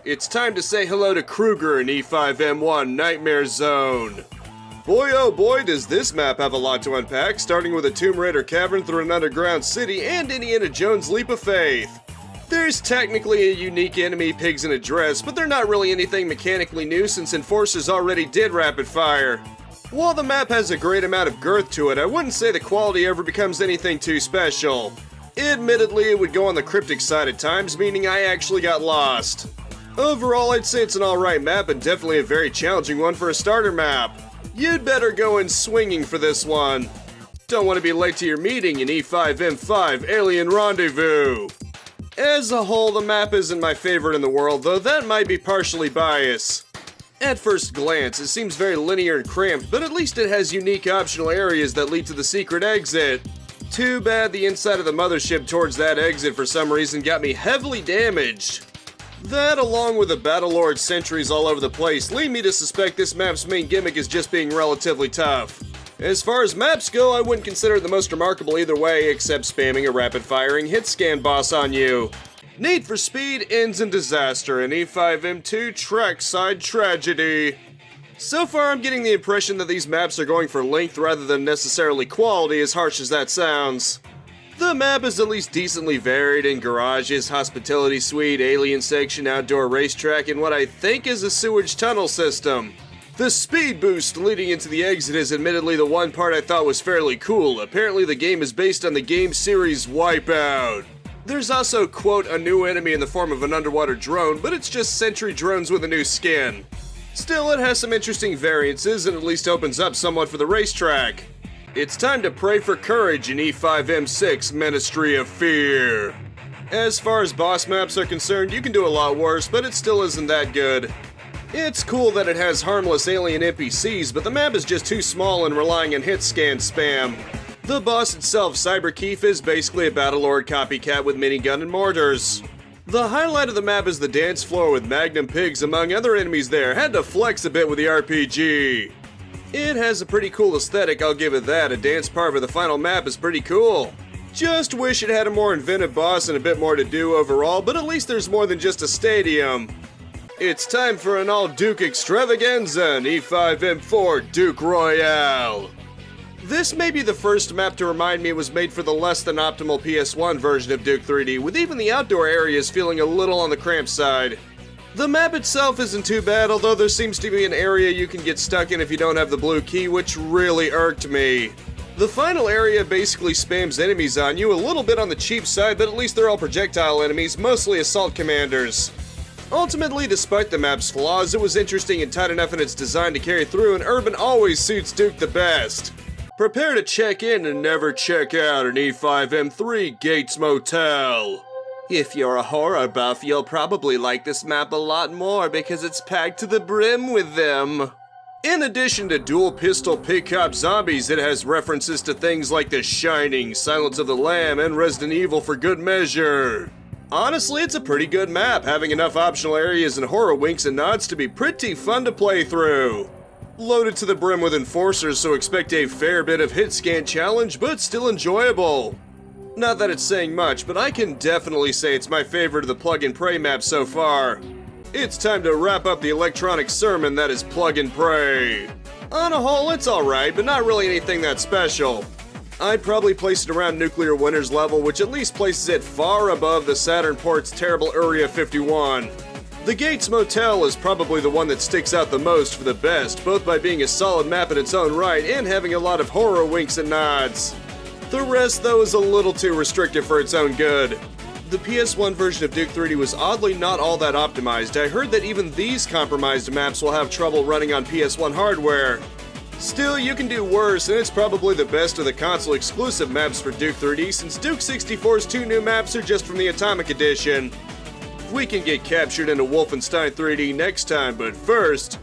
It's time to say hello to Kruger in E5M1 Nightmare Zone. Boy oh boy does this map have a lot to unpack, starting with a Tomb Raider cavern through an underground city and Indiana Jones' leap of faith. There's technically a unique enemy, pigs in a dress, but they're not really anything mechanically new since Enforcers already did rapid fire. While the map has a great amount of girth to it, I wouldn't say the quality ever becomes anything too special. Admittedly, it would go on the cryptic side at times, meaning I actually got lost. Overall, I'd say it's an alright map and definitely a very challenging one for a starter map. You'd better go in swinging for this one. Don't want to be late to your meeting in E5M5 Alien Rendezvous. As a whole, the map isn't my favorite in the world, though that might be partially bias. At first glance, it seems very linear and cramped, but at least it has unique optional areas that lead to the secret exit. Too bad the inside of the mothership towards that exit for some reason got me heavily damaged. That, along with the Battlelord sentries all over the place, lead me to suspect this map's main gimmick is just being relatively tough. As far as maps go, I wouldn't consider it the most remarkable either way, except spamming a rapid-firing hit scan boss on you. Need for Speed ends in disaster in E5M2 Trackside Tragedy. So far, I'm getting the impression that these maps are going for length rather than necessarily quality, as harsh as that sounds. The map is at least decently varied in garages, hospitality suite, alien section, outdoor racetrack, and what I think is a sewage tunnel system. The speed boost leading into the exit is admittedly the one part I thought was fairly cool. Apparently the game is based on the game series Wipeout. There's also, quote, a new enemy in the form of an underwater drone, but it's just sentry drones with a new skin. Still, it has some interesting variances and at least opens up somewhat for the racetrack. It's time to pray for courage in E5M6 Ministry of Fear. As far as boss maps are concerned, you can do a lot worse, but it still isn't that good. It's cool that it has harmless alien NPCs, but the map is just too small and relying on hit scan spam. The boss itself, Cyberkeef, is basically a Battlelord copycat with minigun and mortars. The highlight of the map is the dance floor with Magnum pigs among other enemies there. Had to flex a bit with the RPG. It has a pretty cool aesthetic, I'll give it that. A dance part for the final map is pretty cool. Just wish it had a more inventive boss and a bit more to do overall, but at least there's more than just a stadium. It's time for an all-Duke extravaganza in E5M4 Duke Royale. This may be the first map to remind me it was made for the less than optimal PS1 version of Duke 3D, with even the outdoor areas feeling a little on the cramped side. The map itself isn't too bad, although there seems to be an area you can get stuck in if you don't have the blue key, which really irked me. The final area basically spams enemies on you, a little bit on the cheap side, but at least they're all projectile enemies, mostly assault commanders. Ultimately, despite the map's flaws, it was interesting and tight enough in its design to carry through, and urban always suits Duke the best. Prepare to check in and never check out in E5M3 Gates Motel. If you're a horror buff, you'll probably like this map a lot more because it's packed to the brim with them. In addition to dual pistol pick-up zombies, it has references to things like The Shining, Silence of the Lamb, and Resident Evil for good measure. Honestly, it's a pretty good map, having enough optional areas and horror winks and nods to be pretty fun to play through. Loaded to the brim with Enforcers, so expect a fair bit of hit scan challenge, but still enjoyable. Not that it's saying much, but I can definitely say it's my favorite of the Plug and Pray maps so far. It's time to wrap up the electronic sermon that is Plug and Pray. On a whole, it's alright, but not really anything that special. I'd probably place it around Nuclear Winter's level, which at least places it far above the Saturn port's terrible Area 51. The Gates Motel is probably the one that sticks out the most for the best, both by being a solid map in its own right and having a lot of horror winks and nods. The rest, though, is a little too restrictive for its own good. The PS1 version of Duke 3D was oddly not all that optimized. I heard that even these compromised maps will have trouble running on PS1 hardware. Still, you can do worse, and it's probably the best of the console-exclusive maps for Duke 3D, since Duke 64's two new maps are just from the Atomic Edition. We can get captured into Wolfenstein 3D next time, but first,